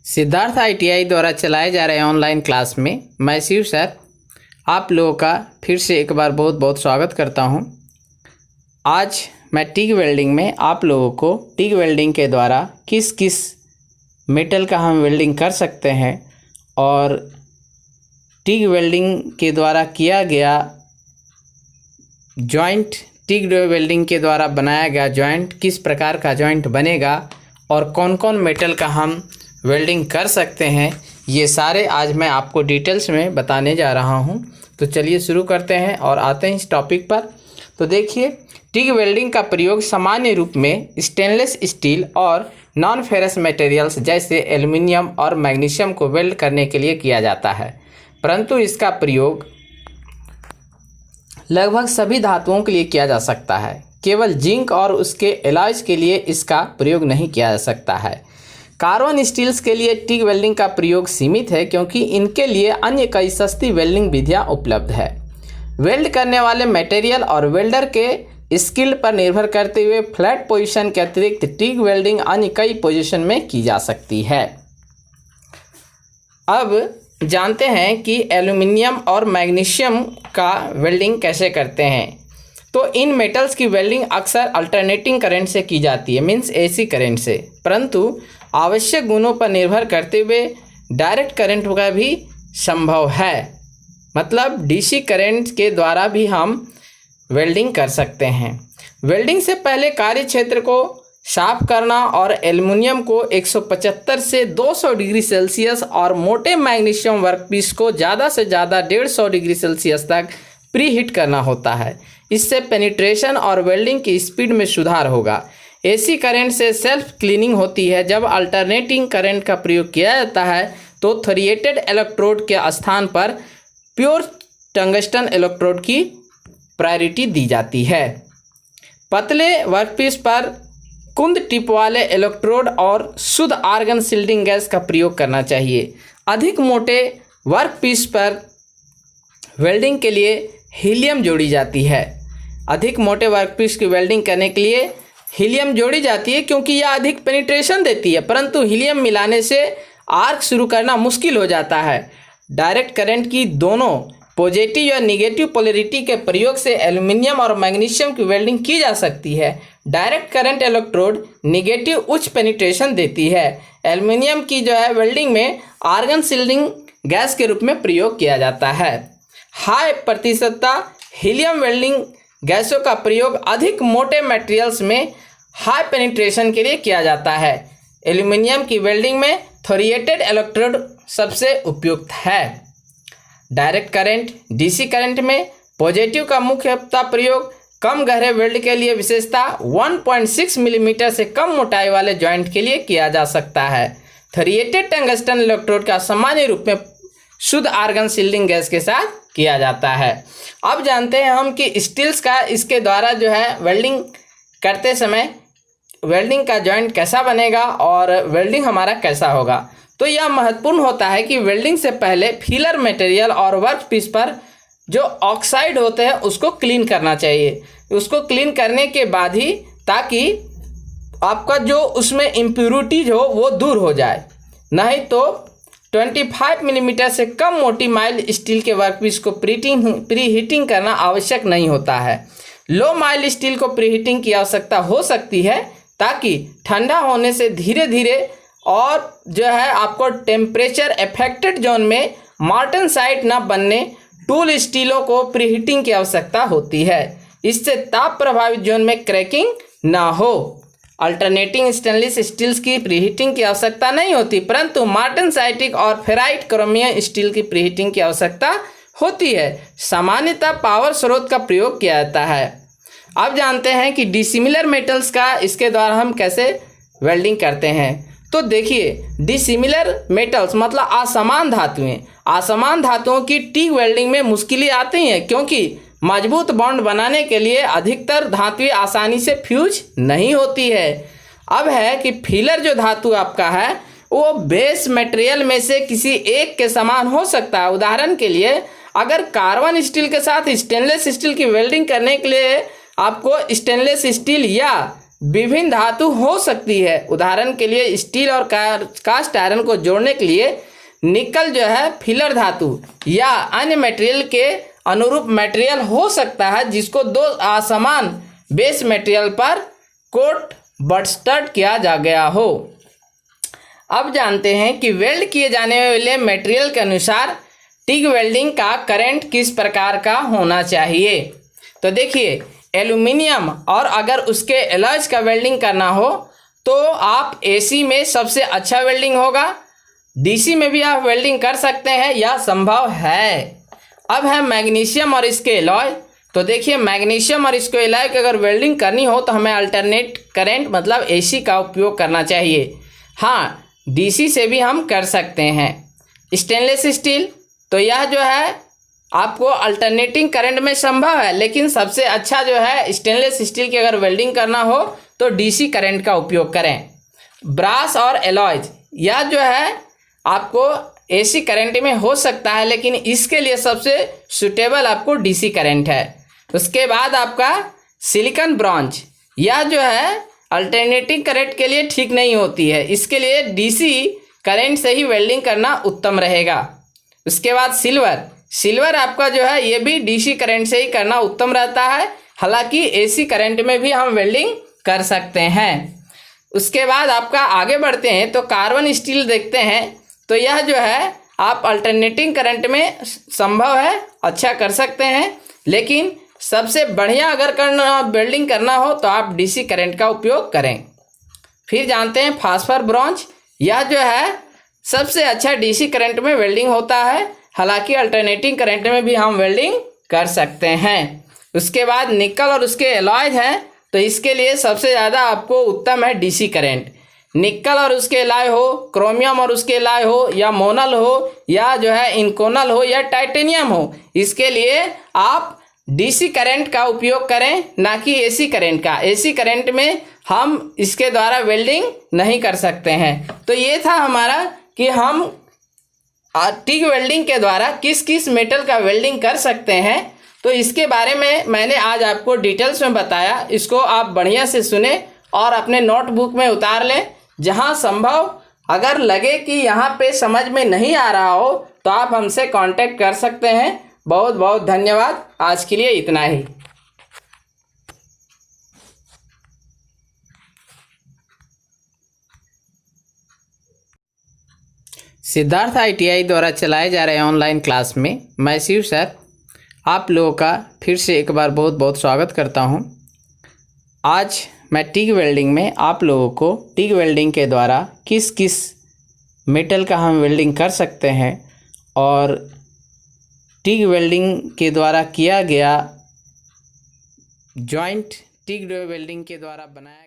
Siddharth ITI द्वारा चलाए जा रहे ऑनलाइन क्लास में मैं शिव सर आप लोगों का फिर से एक बार बहुत बहुत स्वागत करता हूं। आज मैं टिग वेल्डिंग में आप लोगों को टिग वेल्डिंग के द्वारा किस किस मेटल का हम वेल्डिंग कर सकते हैं और टिग वेल्डिंग के द्वारा किया गया जॉइंट, टिग वेल्डिंग के द्वारा बनाया गया जॉइंट किस प्रकार का जॉइंट बनेगा और कौन कौन मेटल का हम वेल्डिंग कर सकते हैं, ये सारे आज मैं आपको डिटेल्स में बताने जा रहा हूं। तो चलिए शुरू करते हैं और आते हैं इस टॉपिक पर। तो देखिए, टिग वेल्डिंग का प्रयोग सामान्य रूप में स्टेनलेस स्टील और नॉन फेरस मटेरियल्स जैसे एल्युमिनियम और मैग्नीशियम को वेल्ड करने के लिए किया जाता है, परंतु इसका प्रयोग लगभग सभी धातुओं के लिए किया जा सकता है। केवल जिंक और उसके एलॉयज के लिए इसका प्रयोग नहीं किया जा सकता है। कार्बन स्टील्स के लिए टिग वेल्डिंग का प्रयोग सीमित है क्योंकि इनके लिए अन्य कई सस्ती वेल्डिंग विधियां उपलब्ध है। वेल्ड करने वाले मटेरियल और वेल्डर के स्किल पर निर्भर करते हुए फ्लैट पोजीशन के अतिरिक्त टिग वेल्डिंग अन्य कई पोजीशन में की जा सकती है। अब जानते हैं कि एल्युमिनियम और मैग्नीशियम का वेल्डिंग कैसे करते हैं। तो इन मेटल्स की वेल्डिंग अक्सर अल्टरनेटिंग करंट से की जाती है, मीन्स AC करंट से, परंतु आवश्यक गुणों पर निर्भर करते हुए डायरेक्ट करंट का भी संभव है, मतलब DC करंट के द्वारा भी हम वेल्डिंग कर सकते हैं। वेल्डिंग से पहले कार्य क्षेत्र को साफ करना और एल्युमिनियम को 175 से 200 डिग्री सेल्सियस और मोटे मैग्नीशियम वर्कपीस को ज़्यादा से ज़्यादा 150 डिग्री सेल्सियस तक प्री हीट करना होता है। इससे पेनिट्रेशन और वेल्डिंग की स्पीड में सुधार होगा। AC करंट से सेल्फ क्लीनिंग होती है। जब अल्टरनेटिंग करंट का प्रयोग किया जाता है तो थोरिएटेड इलेक्ट्रोड के स्थान पर प्योर टंगस्टन इलेक्ट्रोड की प्रायोरिटी दी जाती है। पतले वर्कपीस पर कुंद टिप वाले इलेक्ट्रोड और शुद्ध आर्गन सील्डिंग गैस का प्रयोग करना चाहिए। अधिक मोटे वर्कपीस पर वेल्डिंग के लिए हीलियम जोड़ी जाती है। अधिक मोटे वर्कपीस की वेल्डिंग करने के लिए हीलियम जोड़ी जाती है क्योंकि यह अधिक पेनिट्रेशन देती है, परंतु हीलियम मिलाने से आर्क शुरू करना मुश्किल हो जाता है। डायरेक्ट करंट की दोनों पॉजिटिव या निगेटिव पोलैरिटी के प्रयोग से एल्युमिनियम और मैग्नीशियम की वेल्डिंग की जा सकती है। डायरेक्ट करंट इलेक्ट्रोड निगेटिव उच्च पेनिट्रेशन देती है। एल्युमिनियम की वेल्डिंग में आर्गन सील्डिंग गैस के रूप में प्रयोग किया जाता है। हाई प्रतिशतता हीलियम वेल्डिंग गैसों का प्रयोग अधिक मोटे मटेरियल्स में हाई पेनिट्रेशन के लिए किया जाता है। एल्युमिनियम की वेल्डिंग में थोरिएटेड इलेक्ट्रोड सबसे उपयुक्त है। डायरेक्ट करंट DC करंट में पॉजिटिव का मुख्यतः प्रयोग कम गहरे वेल्ड के लिए, विशेषता 1.6 मिलीमीटर से कम मोटाई वाले जॉइंट के लिए किया जा सकता है। थोरिएटेड टंगस्टन इलेक्ट्रोड का सामान्य रूप में शुद्ध आर्गन सील्डिंग गैस के साथ किया जाता है। अब जानते हैं हम कि स्टील्स का इसके द्वारा वेल्डिंग करते समय वेल्डिंग का जॉइंट कैसा बनेगा और वेल्डिंग हमारा कैसा होगा। तो यह महत्वपूर्ण होता है कि वेल्डिंग से पहले फिलर मटेरियल और वर्कपीस पर जो ऑक्साइड होते हैं उसको क्लीन करना चाहिए। उसको क्लीन करने के बाद ही, ताकि आपका जो उसमें इम्प्यूरिटीज हो वो दूर हो जाए। नहीं तो 25 मिलीमीटर से कम मोटी माइल्ड स्टील के वर्कपीस को प्री हीटिंग करना आवश्यक नहीं होता है। लो माइल्ड स्टील को प्री हीटिंग की आवश्यकता हो सकती है ताकि ठंडा होने से धीरे धीरे और आपको टेम्परेचर अफेक्टेड जोन में मार्टनसाइट न बनने टूल स्टीलों को प्री हीटिंग की आवश्यकता होती है। इससे ताप प्रभावित जोन में क्रैकिंग ना हो। अल्टरनेटिंग स्टेनलेस स्टील्स की प्रीहीटिंग की आवश्यकता नहीं होती, परंतु मार्टनसाइटिक और फेराइट क्रोमियम स्टील की प्रीहीटिंग की आवश्यकता होती है। सामान्यतः पावर स्रोत का प्रयोग किया जाता है। अब जानते हैं कि डिसिमिलर मेटल्स का इसके द्वारा हम कैसे वेल्डिंग करते हैं। तो देखिए, डिसिमिलर मेटल्स मतलब असमान धातुएं। असमान धातुओं की टिग वेल्डिंग में मुश्किलें आती हैं क्योंकि मजबूत बॉन्ड बनाने के लिए अधिकतर धातुएं आसानी से फ्यूज नहीं होती है। अब है कि फिलर जो धातु आपका है वो बेस मटेरियल में से किसी एक के समान हो सकता है। उदाहरण के लिए, अगर कार्बन स्टील के साथ स्टेनलेस स्टील की वेल्डिंग करने के लिए आपको स्टेनलेस स्टील या विभिन्न धातु हो सकती है। उदाहरण के लिए स्टील और कास्ट आयरन को जोड़ने के लिए निकल जो है फिलर धातु या अन्य मटेरियल के अनुरूप मटेरियल हो सकता है, जिसको दो असमान बेस मटेरियल पर कोट बटस्टर्ड किया जा गया हो। अब जानते हैं कि वेल्ड किए जाने वाले मटेरियल के अनुसार टिग वेल्डिंग का करंट किस प्रकार का होना चाहिए। तो देखिए, एल्यूमिनियम और अगर उसके एलॉयज का वेल्डिंग करना हो तो आप एसी में सबसे अच्छा वेल्डिंग होगा। डीसी में भी आप वेल्डिंग कर सकते हैं, यह संभव है। अब है मैग्नीशियम और इसके एलॉय। तो देखिए, मैग्नीशियम और इसके एलॉय की अगर वेल्डिंग करनी हो तो हमें अल्टरनेट करंट मतलब एसी का उपयोग करना चाहिए। हाँ, डीसी से भी हम कर सकते हैं। स्टेनलेस स्टील, तो यह जो है आपको अल्टरनेटिंग करंट में संभव है, लेकिन सबसे अच्छा जो है स्टेनलेस स्टील की अगर वेल्डिंग करना हो तो डीसी करंट का उपयोग करें। ब्रास और एलॉयज, यह जो है आपको एसी करंट में हो सकता है, लेकिन इसके लिए सबसे सुटेबल आपको डीसी करंट है। उसके बाद आपका सिलिकॉन ब्रॉन्ज, यह जो है अल्टरनेटिंग करंट के लिए ठीक नहीं होती है, इसके लिए डीसी करंट से ही वेल्डिंग करना उत्तम रहेगा। उसके बाद सिल्वर आपका जो है ये भी डीसी करंट से ही करना उत्तम रहता है, हालांकि एसी करंट में भी हम वेल्डिंग कर सकते हैं। उसके बाद आपका आगे बढ़ते हैं तो कार्बन स्टील देखते हैं। तो यह जो है आप अल्टरनेटिंग करंट में संभव है, अच्छा कर सकते हैं, लेकिन सबसे बढ़िया अगर वेल्डिंग करना हो तो आप डीसी करंट का उपयोग करें। फिर जानते हैं फास्फर ब्रॉन्ज, यह जो है सबसे अच्छा डीसी करंट में वेल्डिंग होता है, हालांकि अल्टरनेटिंग करंट में भी हम वेल्डिंग कर सकते हैं। उसके बाद निकल और उसके एलॉयज हैं, तो इसके लिए सबसे ज़्यादा आपको उत्तम है डीसी करंट। निकल और उसके एलॉय हो, क्रोमियम और उसके एलॉय हो, या मोनल हो, या जो है इनकोनल हो, या टाइटेनियम हो, इसके लिए आप डीसी करंट का उपयोग करें, ना कि एसी करंट का। एसी करंट में हम इसके द्वारा वेल्डिंग नहीं कर सकते हैं। तो ये था हमारा कि हम टिग वेल्डिंग के द्वारा किस किस मेटल का वेल्डिंग कर सकते हैं। तो इसके बारे में मैंने आज आपको डिटेल्स में बताया। इसको आप बढ़िया से सुने और अपने नोटबुक में उतार लें। जहां संभव अगर लगे कि यहाँ पे समझ में नहीं आ रहा हो तो आप हमसे कांटेक्ट कर सकते हैं। बहुत बहुत धन्यवाद। आज के लिए इतना ही। सिद्धार्थ ITI द्वारा चलाए जा रहे ऑनलाइन क्लास में मैं शिव सर आप लोगों का फिर से एक बार बहुत बहुत स्वागत करता हूं। आज मैं टिग वेल्डिंग में आप लोगों को टिग वेल्डिंग के द्वारा किस किस मेटल का हम वेल्डिंग कर सकते हैं और टिग वेल्डिंग के द्वारा किया गया जॉइंट टिग वेल्डिंग के द्वारा बनाया गया